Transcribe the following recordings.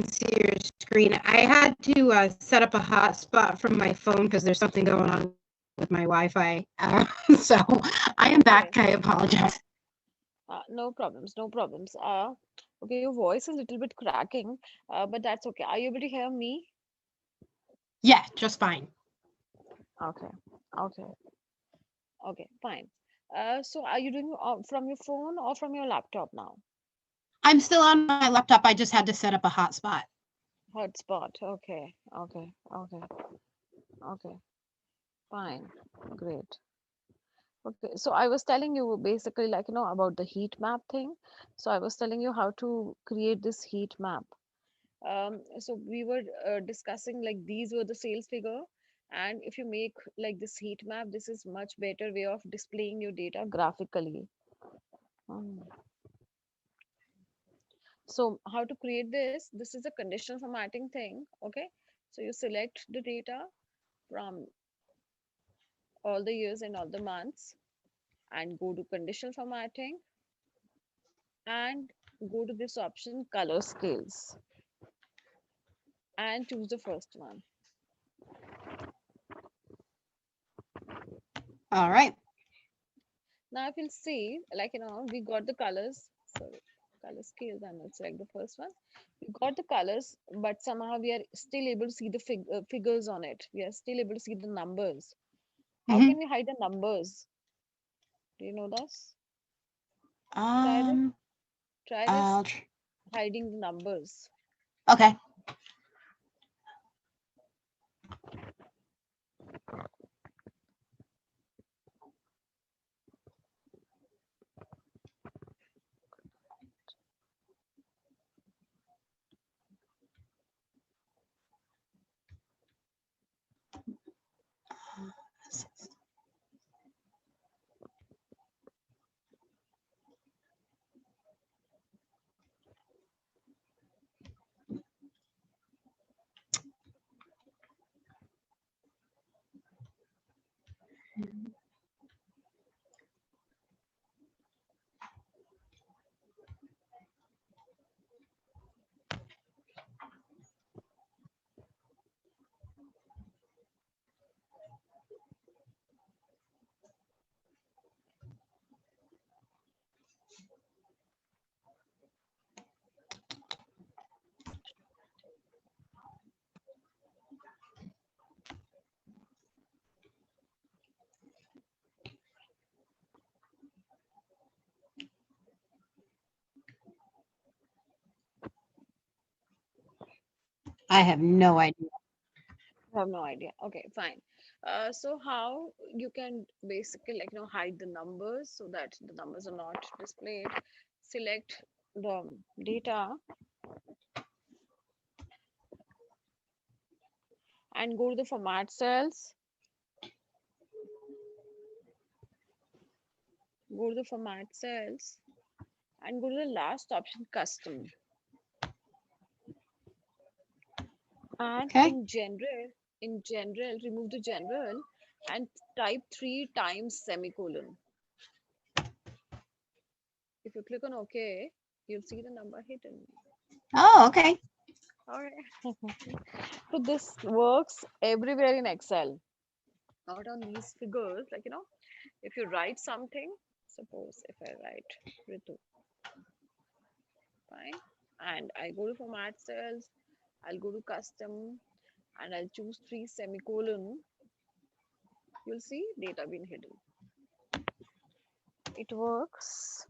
can see your screen. I had to set up a hotspot from my phone because there's something going on with my Wi-Fi. So I am back. I apologize. No problems, no problems. Okay, your voice is a little bit cracking, but that's okay. Are you able to hear me? Yeah, just fine. Okay, okay, okay, fine. So are you doing from your phone or from your laptop now? I'm still on my laptop. I just had to set up a hotspot. Hotspot. Okay, okay, okay, okay. Fine, great. Okay, so I was telling you basically like, about the heat map thing. So I was telling you how to create this heat map. So we were discussing like these were the sales figure. And if you make like this heat map, this is much better way of displaying your data graphically. Mm. So how to create this? This is a conditional formatting thing. Okay. So you select the data from all the years and all the months and go to conditional formatting and go to this option color scales and choose the first one. All right. Now if you'll see, like, we got the colors. Sorry, color scales. I'm not select the first one. We got the colors, but somehow we are still able to see the figures on it. We are still able to see the numbers. How can we hide the numbers? Do you know this? Try this. Um, Try this. I'll Hiding the numbers. okay. I have no idea. I have no idea. Okay, fine. So how you can basically like hide the numbers so that the numbers are not displayed. Select the data and go to the format cells. Go to the format cells and go to the last option, custom. And Okay. in general, remove the general and type 3 times semicolon. If you click on OK, you'll see the number hidden. Oh, okay. All right. So this works everywhere in Excel, not on these figures. Like, if you write something, suppose if I write Ritu, fine, and I go to format cells, I'll go to custom and I'll choose 3 semicolon. You'll see data being hidden. It works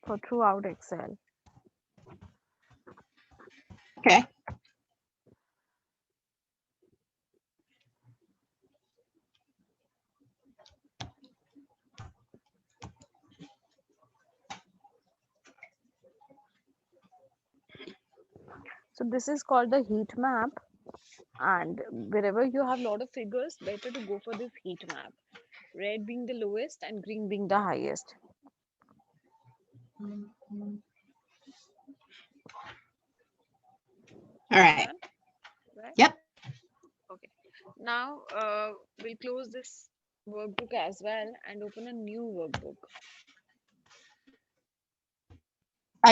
for throughout Excel. Okay. So this is called the heat map. And wherever you have a lot of figures, better to go for this heat map. Red being the lowest and green being the highest. All right. Done? Right? Yep. Okay. Now we'll close this workbook as well and open a new workbook.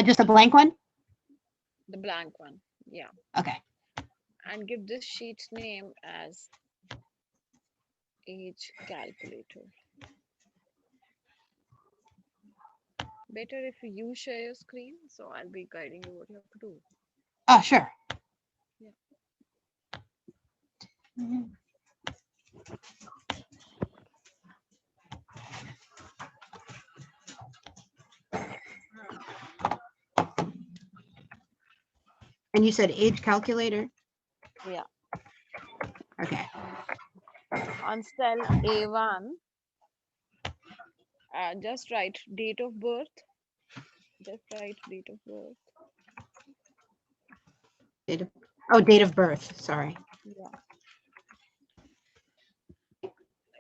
Just a blank one? The blank one. Yeah. Okay. And give this sheet name as age calculator. Better if you share your screen, so I'll be guiding you what you have to do. Oh, sure. Yeah. And you said age calculator? Yeah. Okay. On cell A1, just write date of birth. Just write date of birth. Date of, oh, date of birth. Sorry. Yeah.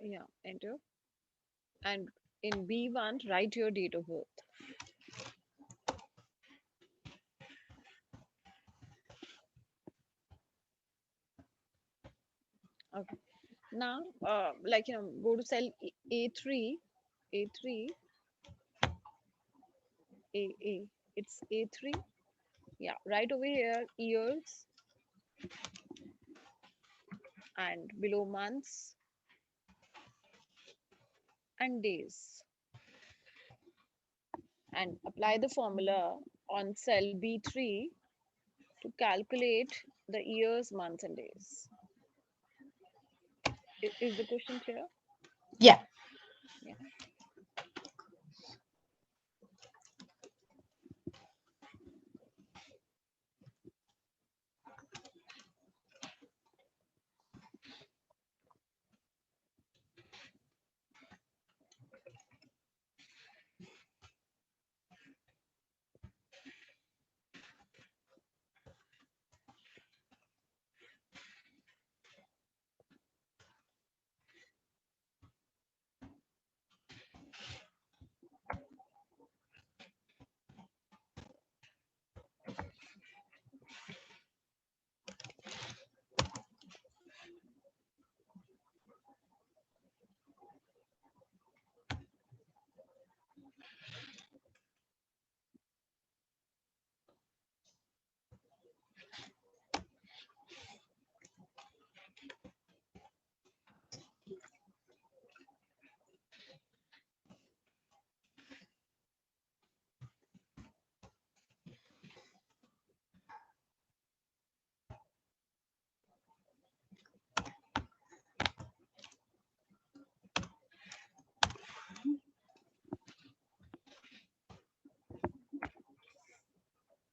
Yeah. Enter. And in B1, write your date of birth. Okay. Now, go to cell A3, A3, A. It's A3. Yeah, right over here, years and below months and days. And apply the formula on cell B3 to calculate the years, months, and days. Is the question clear? Yeah. Yeah.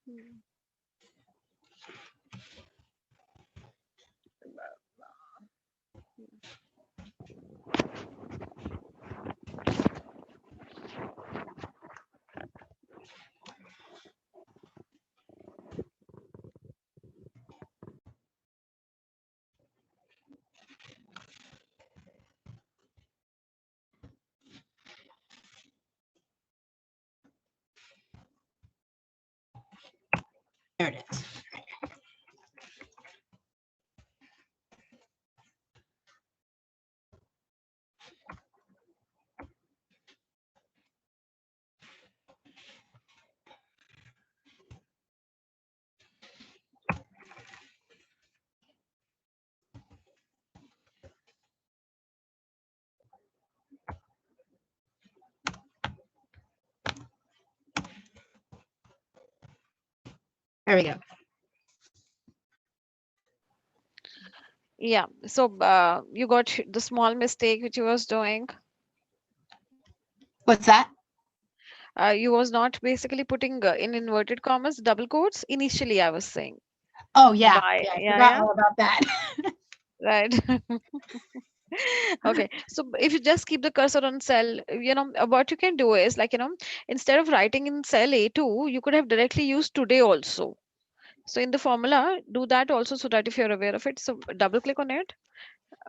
Hmm. There it is. There we go. Yeah. So you got the small mistake which you was doing. What's that? You was not basically putting in inverted commas double quotes. Initially, I was saying Oh, yeah. why. Yeah, I Yeah, forgot yeah. all about that. Right. Okay. So if you just keep the cursor on cell, what you can do is instead of writing in cell A2, you could have directly used today also. So in the formula, do that also so that if you're aware of it, so double click on it.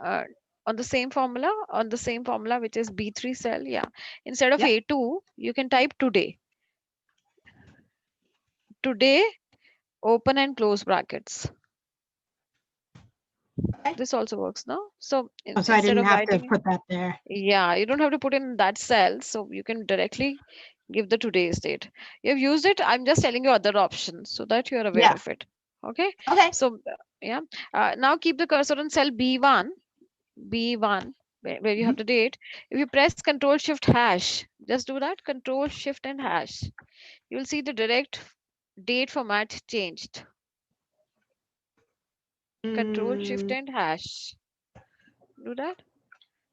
Uh, on the same formula, which is B3 cell. Yeah. Instead of Yep. A2, you can type today. Today, open and close brackets. Okay. This also works now. So Oh, so I instead didn't of have to writing, put that there. yeah, you don't have to put in that cell. So you can directly Give the today's date. You've used it. I'm just telling you other options so that you're aware Yeah. of it. Okay. Okay. So yeah. Now keep the cursor on cell B1. B1, where you Mhm. have the date. If you press Control Shift hash, just do that. Control Shift and hash. You will see the direct date format changed. Control Shift Mm, and hash. Do that.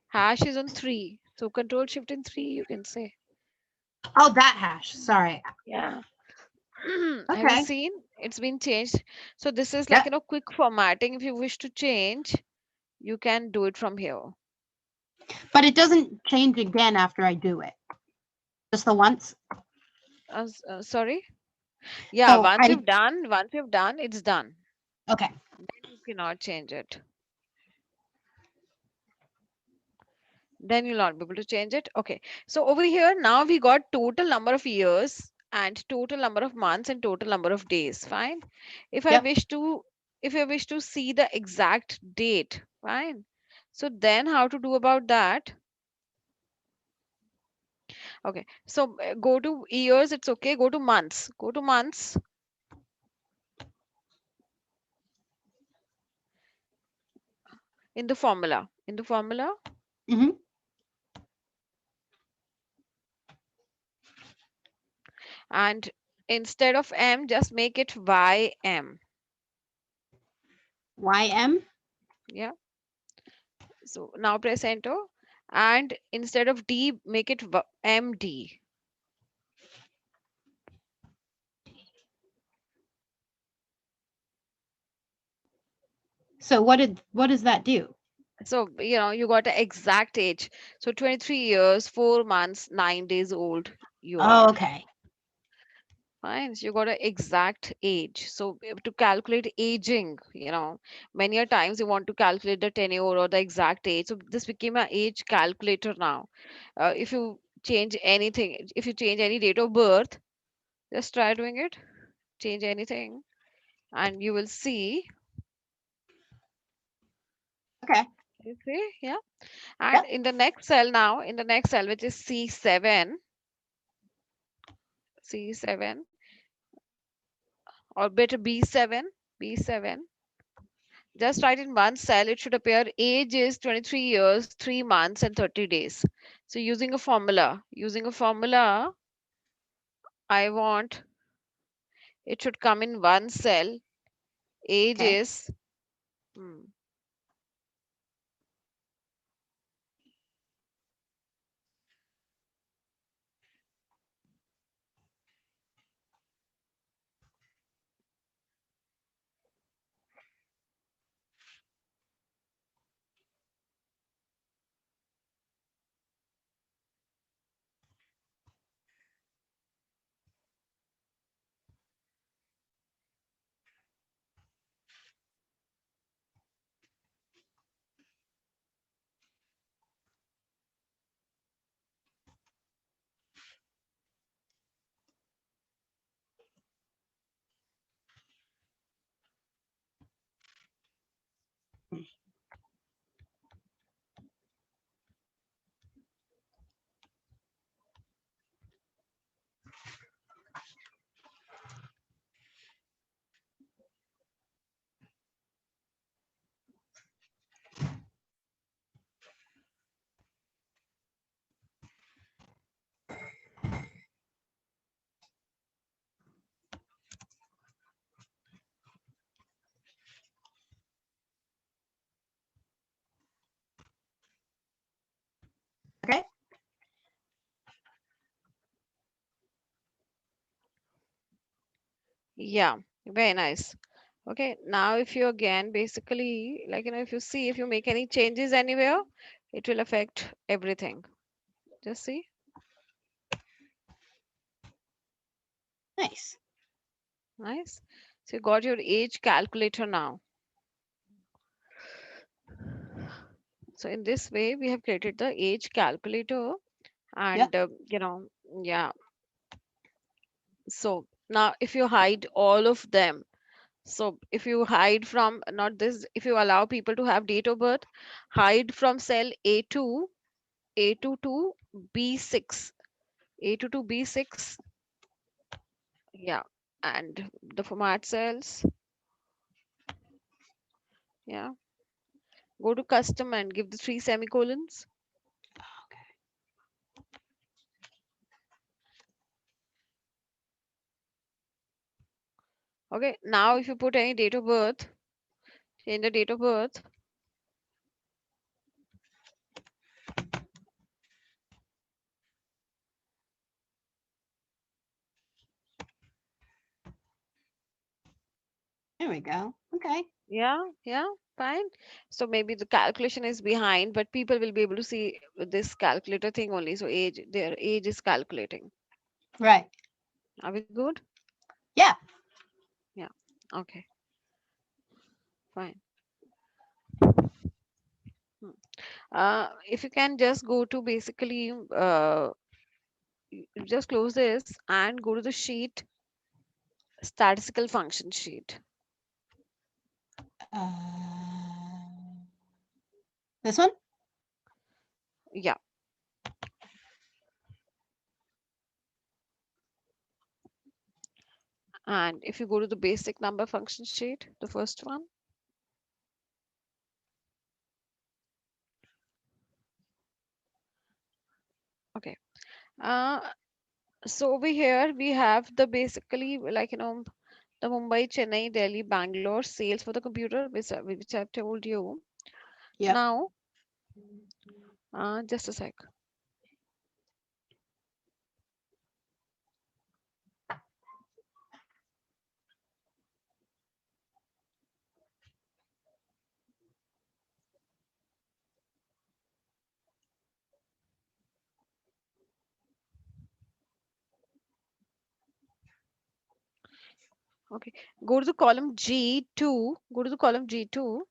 Hash is on 3. So Control Shift and 3, you can say. oh, that hash. Sorry. Yeah. Have you Okay. seen? It's been changed. So this is like, Yep. quick formatting. If you wish to change, you can do it from here. But it doesn't change again after I do it. Just the once. Sorry? Yeah, So I once you've done, it's done. okay. Then you cannot change it. Then you'll not be able to change it. Okay. So over here, now we got total number of years and total number of months and total number of days. Fine. If I Yep. wish to, if I wish to see the exact date, fine. So then how to do about that? Okay. So go to years, it's okay. Go to months. Go to months in the formula. In the formula. Mm-hmm. And instead of M, just make it YM. YM. Yeah. So now press enter. And instead of D, make it MD. So what does that do? So, you got the exact age. So 23 years, 4 months, 9 days old you Oh, are. okay. Fine. So you got an exact age. So to calculate aging, many a times you want to calculate the tenure or the exact age. So this became an age calculator now. If you change anything, if you change any date of birth, just try doing it. Change anything, and you will see. Okay. You see, yeah. And Yep. in the next cell now, in the next cell, which is C7, C7, or better B7, B7. Just write in one cell, it should appear age is 23 years, 3 months, and 30 days. So using a formula, I want it should come in one cell. Age Okay. is, hmm, Okay. yeah, very nice. Okay, now if you again basically, like, if you see, if you make any changes anywhere, it will affect everything. Just see. Nice. Nice. So you got your age calculator now. So in this way, we have created the age calculator, Yep. and yeah. So now if you hide all of them, so if you hide from not this, if you allow people to have date of birth, hide from cell A2, A2 to B6. A to B6. Yeah. And the format cells. Yeah. Go to custom and give the three semicolons. Okay. Now, if you put any date of birth, change the date of birth. There we go. Okay. Yeah. Yeah. Fine. So maybe the calculation is behind, but people will be able to see this calculator thing only. So their age is calculating. Right. Are we good? Yeah. Yeah. Okay. Fine. Hmm. If you can just go to basically, you just close this and go to the sheet, statistical function sheet. This one? Yeah. And if you go to the basic number function sheet, the first one. Okay. Uh, so over here we have the basically like the Mumbai, Chennai, Delhi, Bangalore sales for the computer, which I've told you. Yep. Now, just a sec. Okay, go to the column G2. Go to the column G2.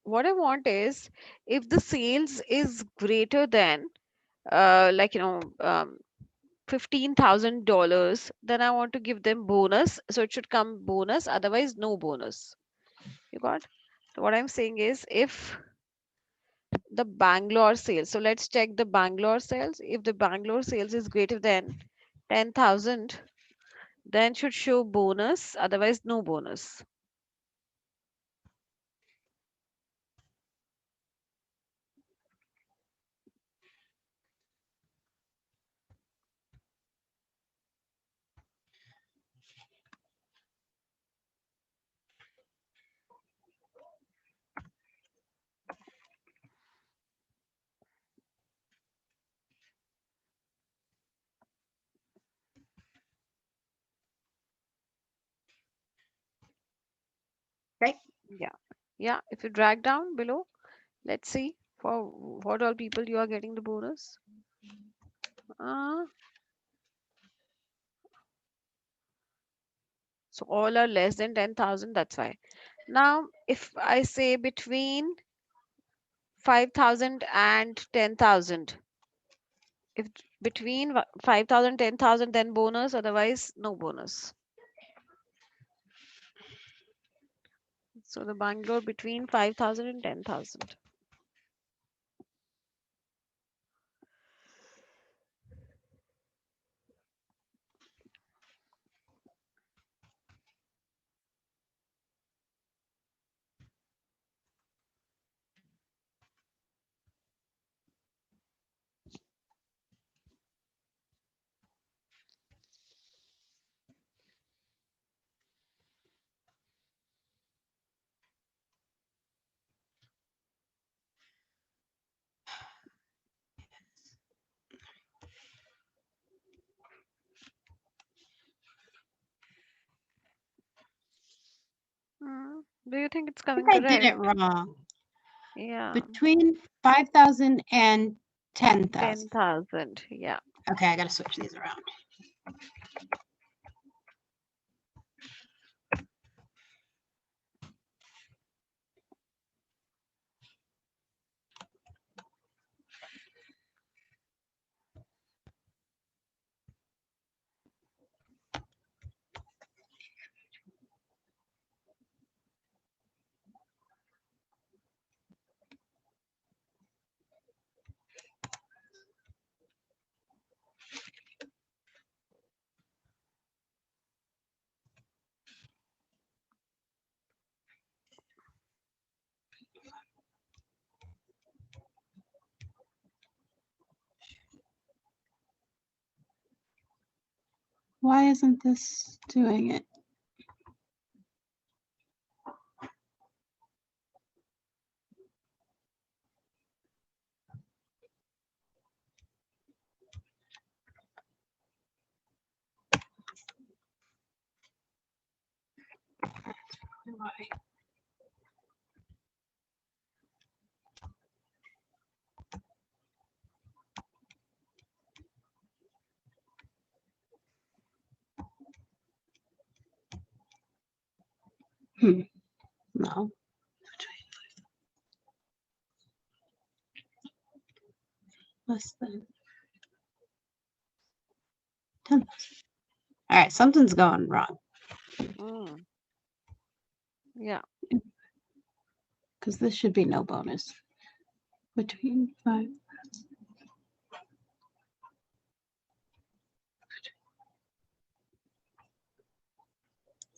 What I want is if the sales is greater than like $15,000, then I want to give them bonus. So it should come bonus, otherwise no bonus. You got? So what I'm saying is if the Bangalore sales, so let's check the Bangalore sales. If the Bangalore sales is greater than 10,000, then should show bonus, otherwise no bonus. Okay. Yeah. Yeah. If you drag down below, let's see for what all people you are getting the bonus. Uh, so all are less than 10,000. That's why. Now, if I say between 5,000 and 10,000, if between 5,000, 10,000, then bonus, otherwise no bonus. So the Bangalore between 5,000 and 10,000. Do you think it's I think coming I did it correct? wrong. Yeah, Between 5,000 and 10,000. 10,000. Yeah. Okay, I got to switch these around. Why isn't this doing it? Why? Hmm. No. Less than 10,000. All right, something's going wrong Mm. Yeah. because this should be no bonus. Between 5.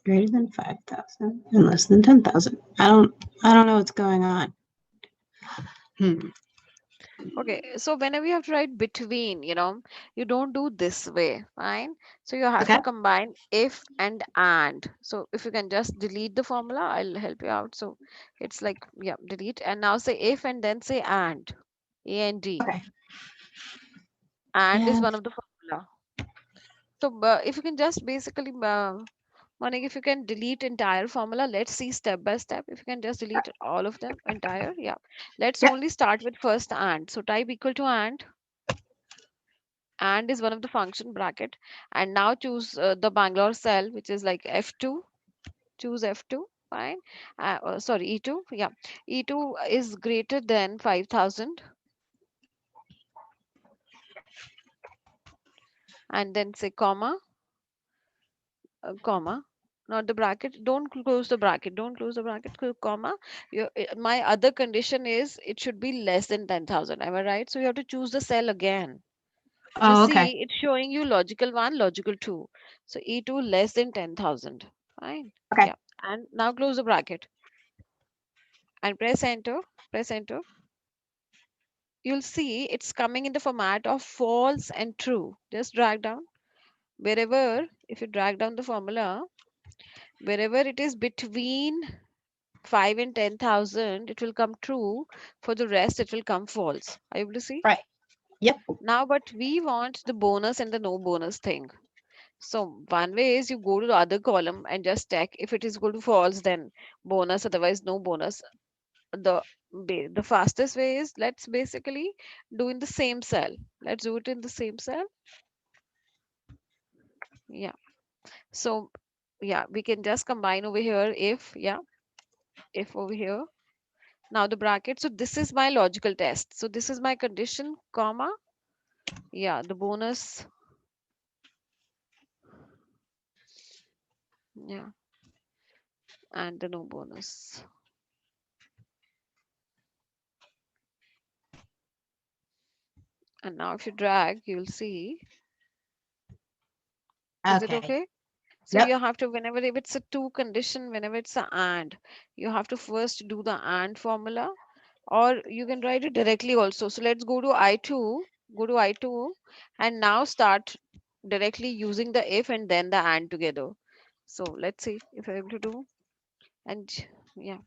Greater than 5,000 and less than 10,000. I don't know what's going on. Hmm. Okay, so whenever you have to write between, you don't do this way, fine? So you have Okay. to combine if and. So if you can just delete the formula, I'll help you out. So it's like, yeah, delete and now say if and then say and. And. Okay. And is Yeah. one of the formula. So if you can just basically, Monik, if you can delete entire formula, let's see step by step. If you can just delete all of them entire, yeah. Let's Yep. only start with first and. So type equal to and is one of the function bracket, and now choose the Bangalore cell, which is like F2. Choose F2, fine. Sorry, E2, yeah. E2 is greater than 5,000, and then say comma, not the bracket. Don't close the bracket. Don't close the bracket. Comma. My other condition is it should be less than 10,000. Am I right? So you have to choose the cell again. So Oh, okay. see, it's showing you logical 1, logical 2. So E2 less than 10,000. Fine. Okay. Yeah. And now close the bracket and press enter. Press enter. You'll see it's coming in the format of false and true. Just drag down. Wherever, if you drag down the formula, wherever it is between 5 and 10,000, it will come true. For the rest, it will come false. Are you able to see? Right. Yep. Now, but we want the bonus and the no bonus thing. So one way is you go to the other column and just check if it is equal to false, then bonus, otherwise no bonus. The the fastest way is let's basically do in the same cell. Let's do it in the same cell. Yeah. So yeah, we can just combine over here if, yeah, if over here. Now the bracket. So this is my logical test. So this is my condition, comma. Yeah, the bonus. Yeah, and the no bonus. And now if you drag, you'll see. Is it Okay. okay? So Yep. you have to, whenever if it's a two condition, whenever it's a and, you have to first do the and formula, or you can write it directly also. So let's go to I2, go to I2, and now start directly using the if and then the and together. So let's see if I'm able to do. And yeah,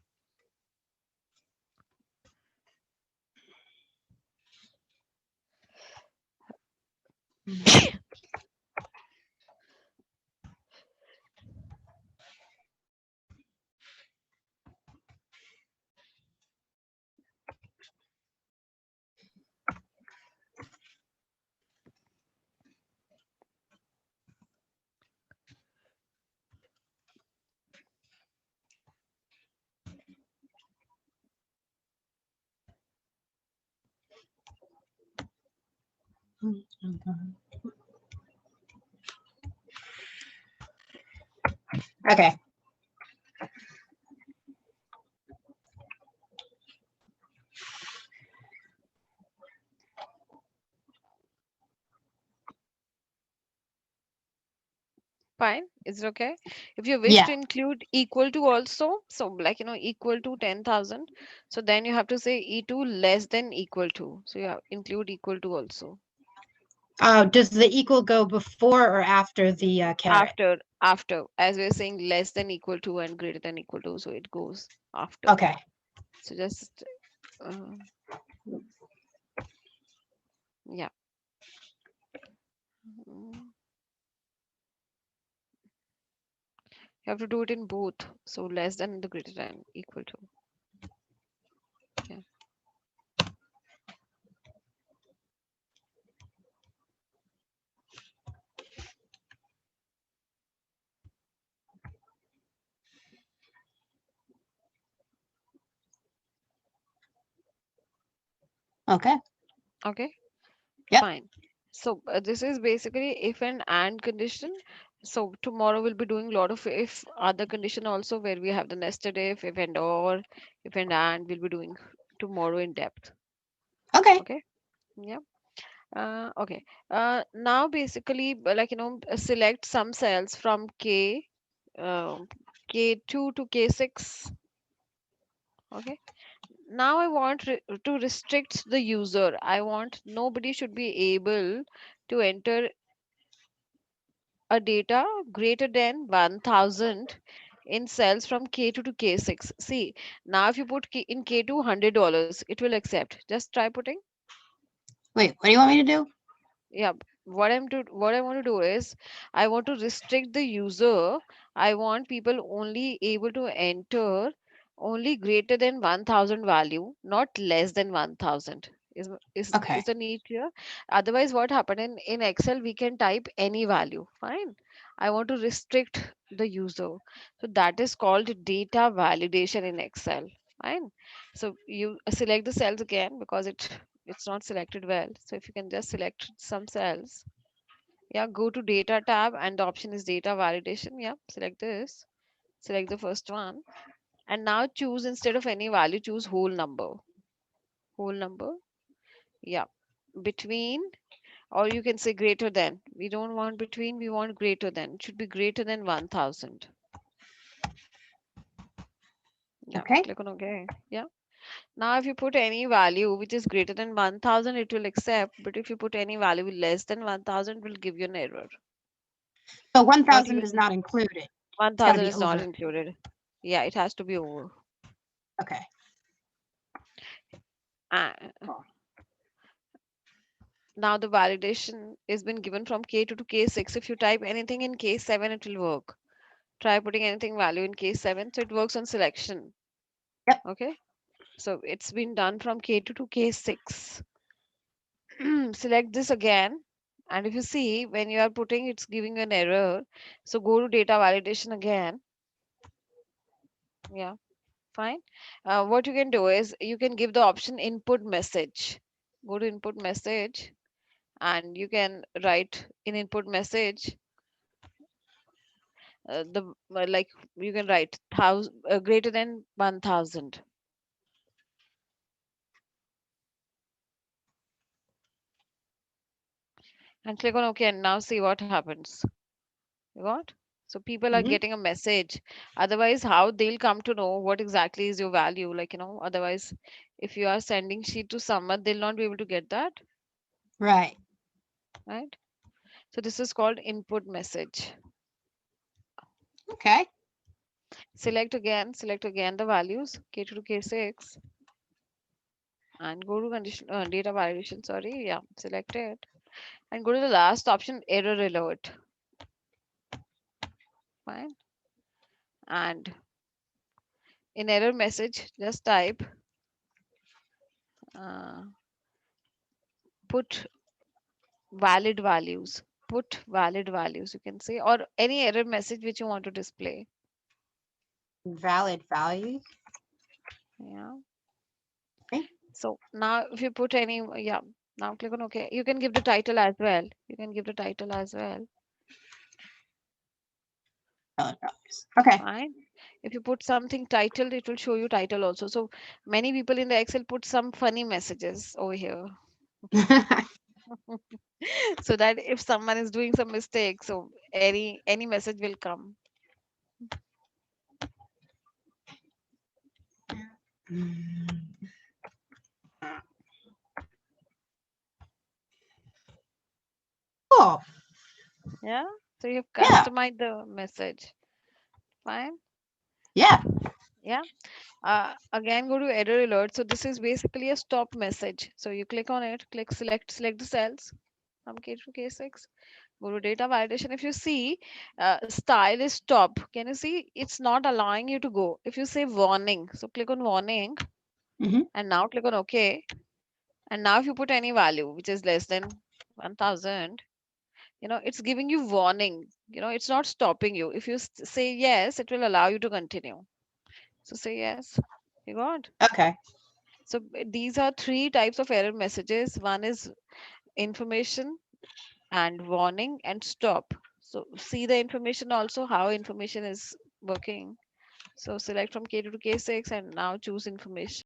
Okay. fine. Is it okay? If you wish Yeah. to include equal to also, so like, equal to 10,000, so then you have to say E2 less than equal to. So you have include equal to also. Does the equal go before or after the caret? After, as we're saying, less than equal to and greater than equal to, so it goes after. Okay. So just uh, yeah. Mm, you have to do it in both. So less than the greater than equal to. Yeah. Okay. Okay. Yep. Fine. So this is basically if and condition. So tomorrow we'll be doing a lot of if other condition also, where we have the nested if and or, if and we'll be doing tomorrow in depth. Okay. Okay. Yeah. Okay. Now basically, like select some cells from uh, K2 to K6. Okay. Now I want to restrict the user. I want nobody should be able to enter a data greater than 1000 in cells from K2 to K6. See, now if you put in K2 $100, it will accept. Just try putting. Wait, what do you want me to do? Yeah, what I want to do is I want to restrict the user. I want people only able to enter only greater than 1000 value, not less than 1000. Is Okay. the need clear? Otherwise, what happened in Excel, we can type any value. Fine. I want to restrict the user. So that is called data validation in Excel. Fine. So you select the cells again because it's not selected well. So if you can just select some cells, yeah, go to data tab and the option is data validation. Yeah, select this, select the first one, and now choose instead of any value, choose whole number. Yeah, between, or you can say greater than. We don't want between, we want greater than. It should be greater than 1000. Yeah, Okay. click on OK. Yeah. Now, if you put any value which is greater than 1000, it will accept. But if you put any value less than 1000, it will give you an error. So Not 1000 is even not included. It's got to 1000 be is not over. included. Yeah, it has to be over. Okay. Uh, Now the validation is been given from K2 to K6. If you type anything in K7, it will work. Try putting anything value in K7. So it works on selection. Yep. Okay. So it's been done from K2 to K6. Select this again. And if you see when you are putting, it's giving an error. So go to data validation again. Yeah, fine. What you can do is you can give the option input message. Go to input message and you can write in input message the like you can write thousand greater than 1000 and click on OK and now see what happens. You got? So people are Hmm. getting a message. Otherwise, how they'll come to know what exactly is your value? Like, otherwise, if you are sending sheet to someone, they'll not be able to get that, Right. right? So this is called input message. Okay. Select again the values K2 to K6 and go to condition data validation. Sorry, yeah, select it and go to the last option, error alert. Fine. And in error message, just type uh, put valid values. Put valid values, you can say, or any error message which you want to display. Valid values. Yeah. Okay. So now if you put any, yeah, now click on OK. You can give the title as well. You can give the title as well. Valid values. Okay. Fine. If you put something titled, it will show you title also. So many people in the Excel put some funny messages over here. So that if someone is doing some mistake, so any message will come. Yeah. So you have Yeah. customized the message. Fine. Yeah. Yeah. Again, go to error alert. So this is basically a stop message. So you click on it, select the cells from K to K6. Go to data validation. If you see style is stop, can you see it's not allowing you to go? If you say warning, so click on warning Hmm. and now click on OK. And now if you put any value which is less than 1000, it's giving you warning. It's not stopping you. If you say yes, it will allow you to continue. So say yes. You got. Okay. So these are three types of error messages. One is information and warning and stop. So see the information also, how information is working. So select from K2 to K6 and now choose information.